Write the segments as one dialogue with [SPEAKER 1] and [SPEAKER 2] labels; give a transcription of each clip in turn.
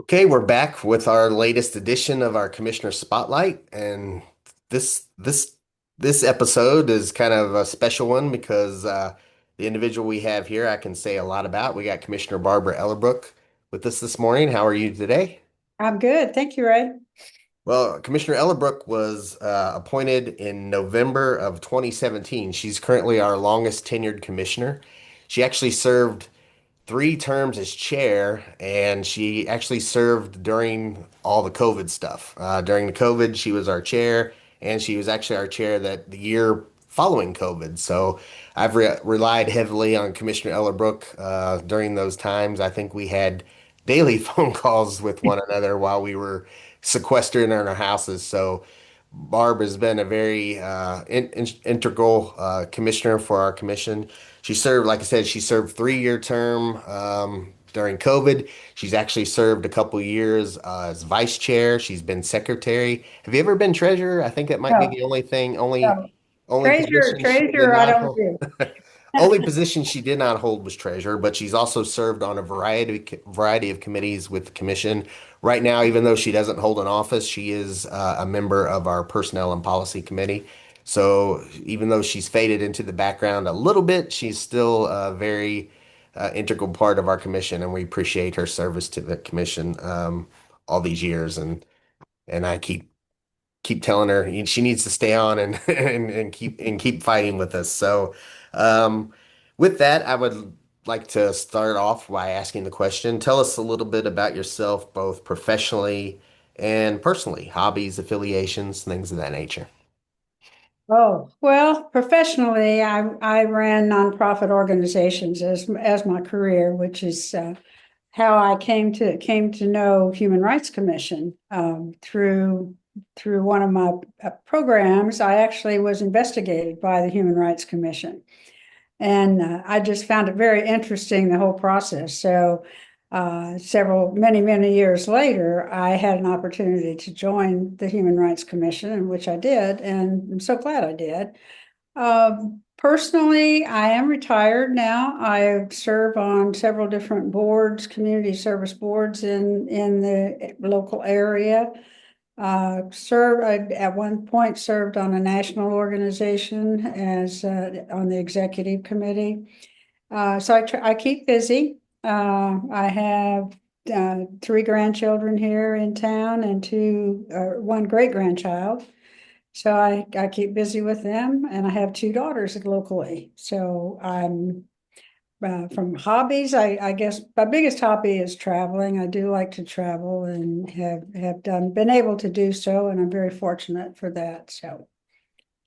[SPEAKER 1] Okay, we're back with our latest edition of our Commissioner Spotlight, and this this this episode is kind of a special one because the individual we have here I can say a lot about. We got Commissioner Barbara Ellerbrook with us this morning. How are you today?
[SPEAKER 2] I'm good. Thank you, Ray.
[SPEAKER 1] Well, Commissioner Ellerbrook was appointed in November of 2017. She's currently our longest tenured commissioner. She actually served 3 terms as chair, and she actually served during all the COVID stuff. During the COVID, she was our chair, and she was actually our chair that the year following COVID. So I've relied heavily on Commissioner Ellerbrook during those times. I think we had daily phone calls with one another while we were sequestered in our houses. So Barb has been a very integral commissioner for our commission. She served, like I said, she served 3-year term during COVID. She's actually served a couple years as vice chair. She's been secretary. Have you ever been treasurer? I think that might be
[SPEAKER 2] No,
[SPEAKER 1] the only thing, only
[SPEAKER 2] no.
[SPEAKER 1] only
[SPEAKER 2] Treasure,
[SPEAKER 1] position she did
[SPEAKER 2] treasure, I
[SPEAKER 1] not
[SPEAKER 2] don't
[SPEAKER 1] hold.
[SPEAKER 2] do.
[SPEAKER 1] Only position she did not hold was treasurer, but she's also served on a variety of committees with the commission. Right now, even though she doesn't hold an office, she is a member of our Personnel and Policy Committee. So even though she's faded into the background a little bit, she's still a very integral part of our commission, and we appreciate her service to the commission all these years. And I keep telling her she needs to stay on and and keep fighting with us. So, um, with that, I would like to start off by asking the question, tell us a little bit about yourself, both professionally and personally, hobbies, affiliations, things of that nature.
[SPEAKER 2] Oh, well, professionally, I ran nonprofit organizations as my career, which is how I came to know Human Rights Commission through one of my programs. I actually was investigated by the Human Rights Commission. And I just found it very interesting, the whole process. So, many years later, I had an opportunity to join the Human Rights Commission, in which I did, and I'm so glad I did. Personally, I am retired now. I serve on several different boards, community service boards in the local area. I at one point served on a national organization as on the executive committee. I keep busy. I have 3 grandchildren here in town and one great grandchild. So I keep busy with them, and I have 2 daughters locally. So I'm from hobbies, I guess my biggest hobby is traveling. I do like to travel and have been able to do so, and I'm very fortunate for that. So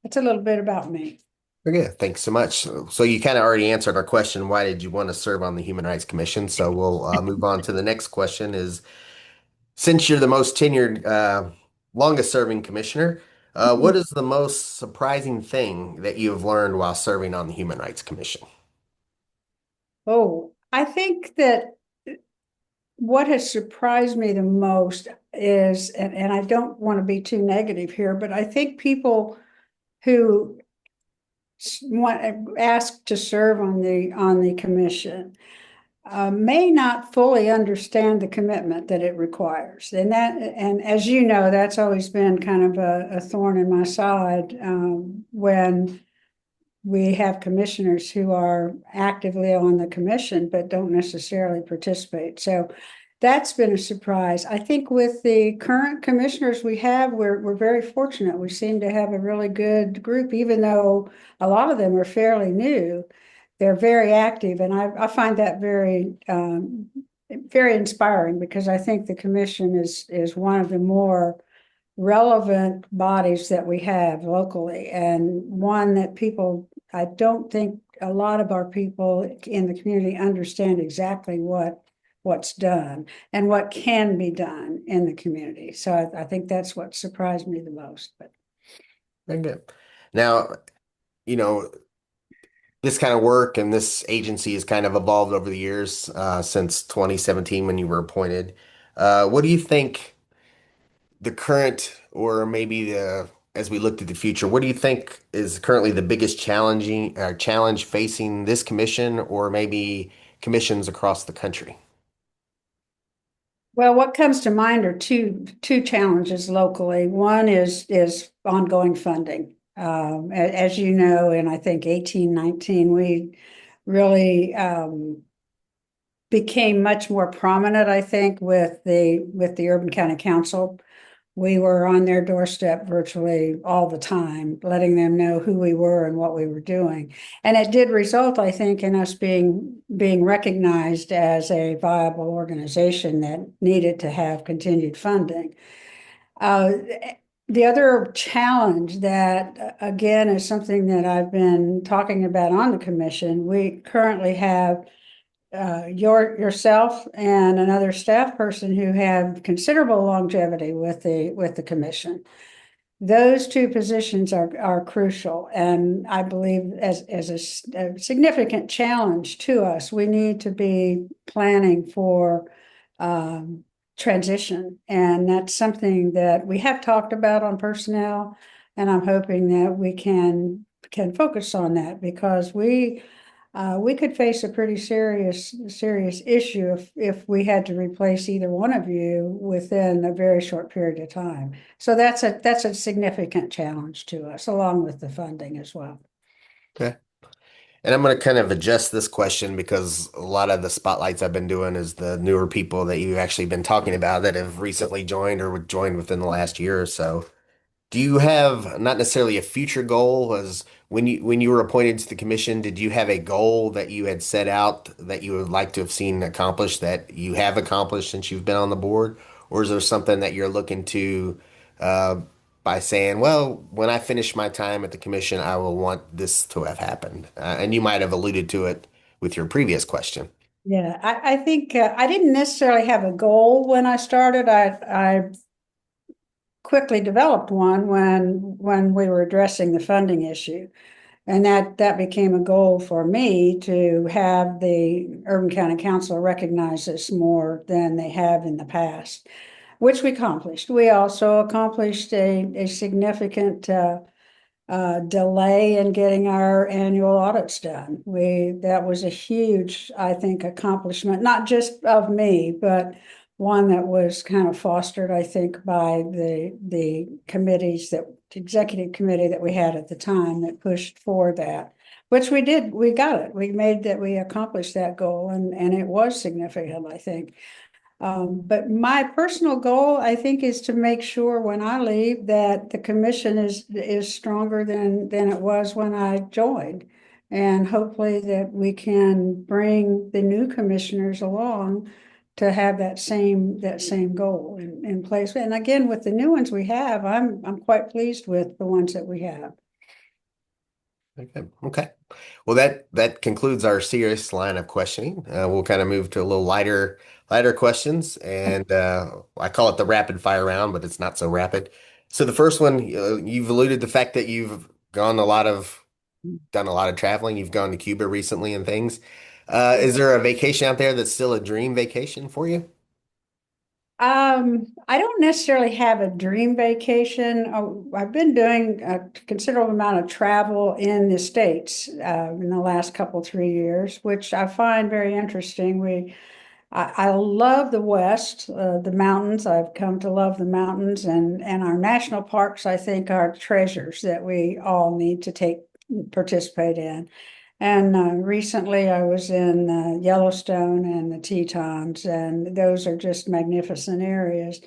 [SPEAKER 2] that's a little bit about me.
[SPEAKER 1] Okay, thanks so much. So you kind of already answered our question, why did you want to serve on the Human Rights Commission? So we'll move on to the next question is, since you're the most tenured, longest serving commissioner, what is the most surprising thing that you have learned while serving on the Human Rights Commission?
[SPEAKER 2] Oh, I think that what has surprised me the most is, and I don't want to be too negative here, but I think people who want ask to serve on the commission may not fully understand the commitment that it requires. And as you know, that's always been kind of a thorn in my side when we have commissioners who are actively on the commission but don't necessarily participate. So that's been a surprise. I think with the current commissioners we have, we're very fortunate. We seem to have a really good group, even though a lot of them are fairly new. They're very active, and I find that very inspiring because I think the commission is one of the more relevant bodies that we have locally, and one that I don't think a lot of our people in the community understand exactly what's done and what can be done in the community. So I think that's what surprised me the most. But
[SPEAKER 1] Very good. Now, you know, this kind of work and this agency has kind of evolved over the years since 2017 when you were appointed. What do you think the current, or maybe as we look to the future, what do you think is currently the biggest challenge facing this commission or maybe commissions across the country?
[SPEAKER 2] Well, what comes to mind are two challenges locally. One is ongoing funding. As you know, in I think 1819, we really became much more prominent, I think, with the Urban County Council. We were on their doorstep virtually all the time, letting them know who we were and what we were doing. And it did result, I think, in us being recognized as a viable organization that needed to have continued funding. Uh, the other challenge that, again, is something that I've been talking about on the commission, we currently have yourself and another staff person who have considerable longevity with the commission. Those two positions are crucial, and I believe as a significant challenge to us, we need to be planning for um, transition, and that's something that we have talked about on personnel, and I'm hoping that we can focus on that because we could face a pretty serious issue if we had to replace either one of you within a very short period of time. So that's a significant challenge to us, along with the funding as well.
[SPEAKER 1] Okay. And I'm going to kind of adjust this question because a lot of the spotlights I've been doing is the newer people that you've actually been talking about that have recently joined or joined within the last year or so. Do you have not necessarily a future goal as when you were appointed to the commission, did you have a goal that you had set out that you would like to have seen accomplished that you have accomplished since you've been on the board? Or is there something that you're looking to uh, by saying, well, when I finish my time at the commission, I will want this to have happened? And you might have alluded to it with your previous question.
[SPEAKER 2] Yeah, I think I didn't necessarily have a goal when I started. I quickly developed one when we were addressing the funding issue. And that became a goal for me to have the Urban County Council recognize us more than they have in the past, which we accomplished. We also accomplished a significant delay in getting our annual audits done. That was a huge, I think, accomplishment, not just of me, but one that was kind of fostered, I think, by the committees that executive committee that we had at the time that pushed for that, which we did. We got it. We made that. We accomplished that goal, and it was significant, I think. But my personal goal, I think, is to make sure when I leave that the commission is stronger than it was when I joined. And hopefully that we can bring the new commissioners along to have that same goal in place. And again, with the new ones we have, I'm quite pleased with the ones that we have.
[SPEAKER 1] Okay. Okay. Well, that concludes our serious line of questioning. We'll kind of move to a little lighter questions, and I call it the rapid fire round, but it's not so rapid. So the first one, you've alluded to the fact that you've done a lot of traveling. You've gone to Cuba recently and things. Is there a vacation out there that's still a dream vacation for you?
[SPEAKER 2] I don't necessarily have a dream vacation. I've been doing a considerable amount of travel in the States in the last couple, 3 years, which I find very interesting. I love the West, the mountains. I've come to love the mountains and our national parks, I think, are treasures that we all need to participate in. And recently I was in Yellowstone and the Tetons, and those are just magnificent areas.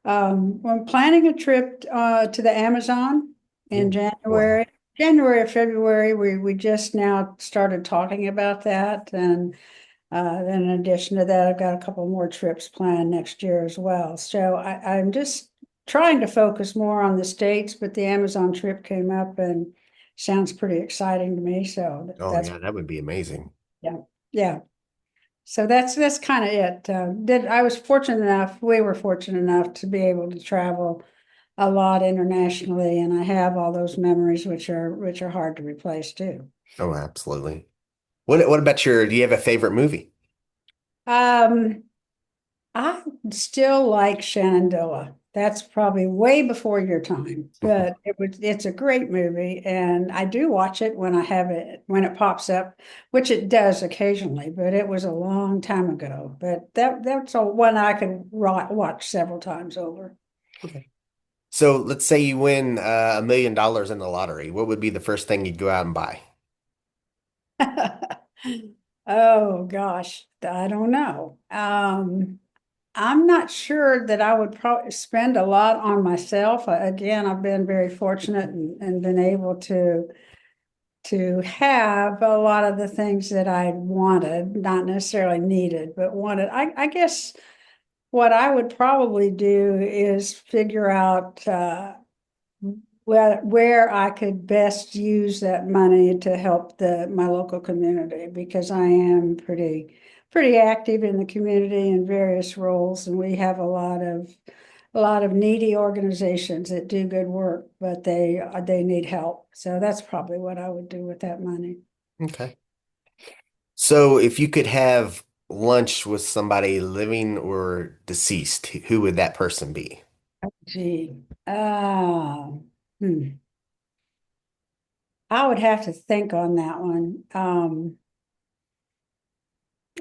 [SPEAKER 2] I'm planning a trip to the Amazon in
[SPEAKER 1] Oh, wow.
[SPEAKER 2] January or February. We just now started talking about that, and then in addition to that, I've got a couple more trips planned next year as well. So I'm just trying to focus more on the States, but the Amazon trip came up and sounds pretty exciting to me. So
[SPEAKER 1] Oh,
[SPEAKER 2] that's,
[SPEAKER 1] yeah, that would be amazing.
[SPEAKER 2] yeah, yeah. So that's kind of it. I was fortunate enough, we were fortunate enough to be able to travel a lot internationally, and I have all those memories which are hard to replace too.
[SPEAKER 1] Oh, absolutely. What about do you have a favorite movie?
[SPEAKER 2] Um, I still like Shenandoah. That's probably way before your time, but it's a great movie and I do watch it when I have it when it pops up, which it does occasionally, but it was a long time ago. But that's a one I could watch several times over.
[SPEAKER 1] Okay. So let's say you win $1 million in the lottery. What would be the first thing you'd go out and buy?
[SPEAKER 2] Oh gosh, I don't know. I'm not sure that I would probably spend a lot on myself. Again, I've been very fortunate and been able to have a lot of the things that I wanted, not necessarily needed, but wanted. I guess what I would probably do is figure out where I could best use that money to help my local community because I am pretty active in the community in various roles, and we have a lot of needy organizations that do good work, but they need help. So that's probably what I would do with that money.
[SPEAKER 1] Okay. So if you could have lunch with somebody living or deceased, who would that person be?
[SPEAKER 2] Gee, uh, hmm. I would have to think on that one.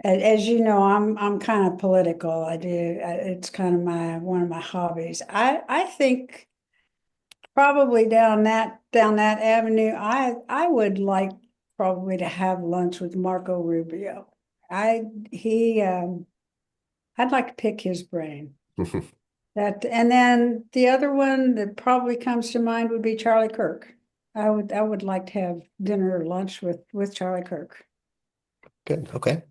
[SPEAKER 2] As you know, I'm kind of political. It's kind of my one of my hobbies. I think probably down that avenue, I would like probably to have lunch with Marco Rubio. I he I'd like to pick his brain. That and then the other one that probably comes to mind would be Charlie Kirk. I would like to have dinner or lunch with Charlie Kirk.
[SPEAKER 1] Good. Okay.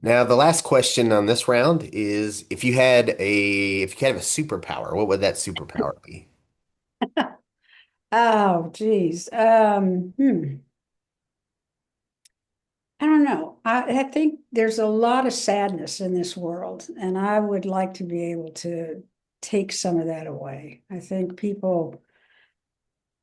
[SPEAKER 1] Now the last question on this round is if you could have a superpower, what would that superpower be?
[SPEAKER 2] Oh, geez. I don't know. I think there's a lot of sadness in this world, and I would like to be able to take some of that away. I think people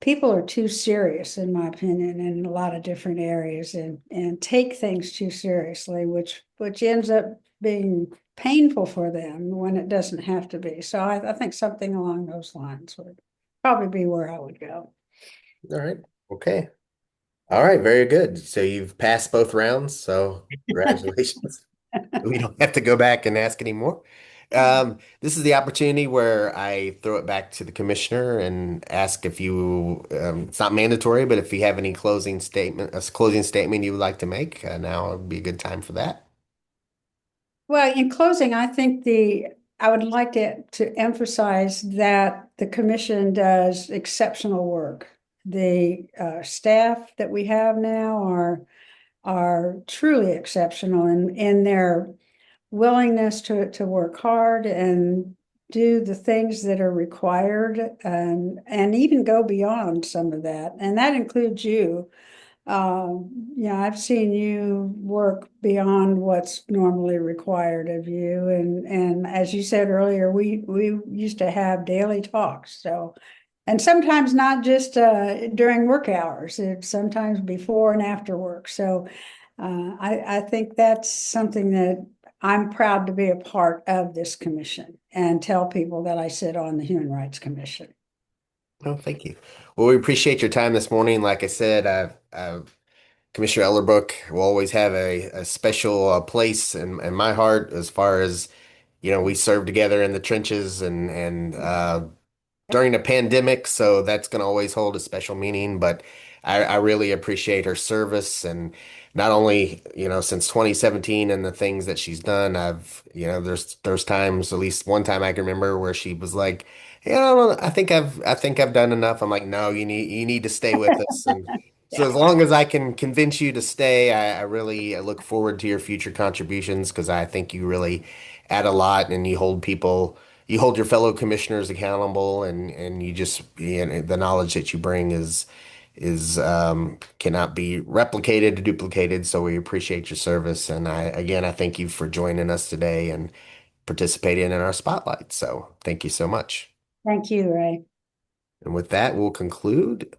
[SPEAKER 2] are too serious, in my opinion, in a lot of different areas and take things too seriously, which ends up being painful for them when it doesn't have to be. So I think something along those lines would probably be where I would go.
[SPEAKER 1] All right. Okay. All right. Very good. So you've passed both rounds. So congratulations. We don't have to go back and ask anymore. This is the opportunity where I throw it back to the commissioner and ask if it's not mandatory, but if you have any closing statement you would like to make, now would be a good time for that.
[SPEAKER 2] Well, in closing, I would like to emphasize that the commission does exceptional work. The staff that we have now are truly exceptional in their willingness to work hard and do the things that are required and even go beyond some of that. And that includes you. Yeah, I've seen you work beyond what's normally required of you. And as you said earlier, we used to have daily talks. So, and sometimes not just during work hours, it's sometimes before and after work. So, I think that's something that I'm proud to be a part of this commission and tell people that I sit on the Human Rights Commission.
[SPEAKER 1] Oh, thank you. Well, we appreciate your time this morning. Like I said, Commissioner Ellerbrook will always have a special place in my heart as far as, we served together in the trenches and during a pandemic, so that's going to always hold a special meaning. But I really appreciate her service and not only, since 2017 and the things that she's done. There's times, at least one time I can remember where she was like, I think I've done enough. I'm like, no, you need to stay with us. And so
[SPEAKER 2] Yeah.
[SPEAKER 1] as long as I can convince you to stay, I really look forward to your future contributions because I think you really add a lot and you hold your fellow commissioners accountable and the knowledge that you bring is cannot be replicated or duplicated. So we appreciate your service. And I thank you for joining us today and participating in our spotlight. So thank you so much.
[SPEAKER 2] Thank you, Ray.
[SPEAKER 1] And with that, we'll conclude.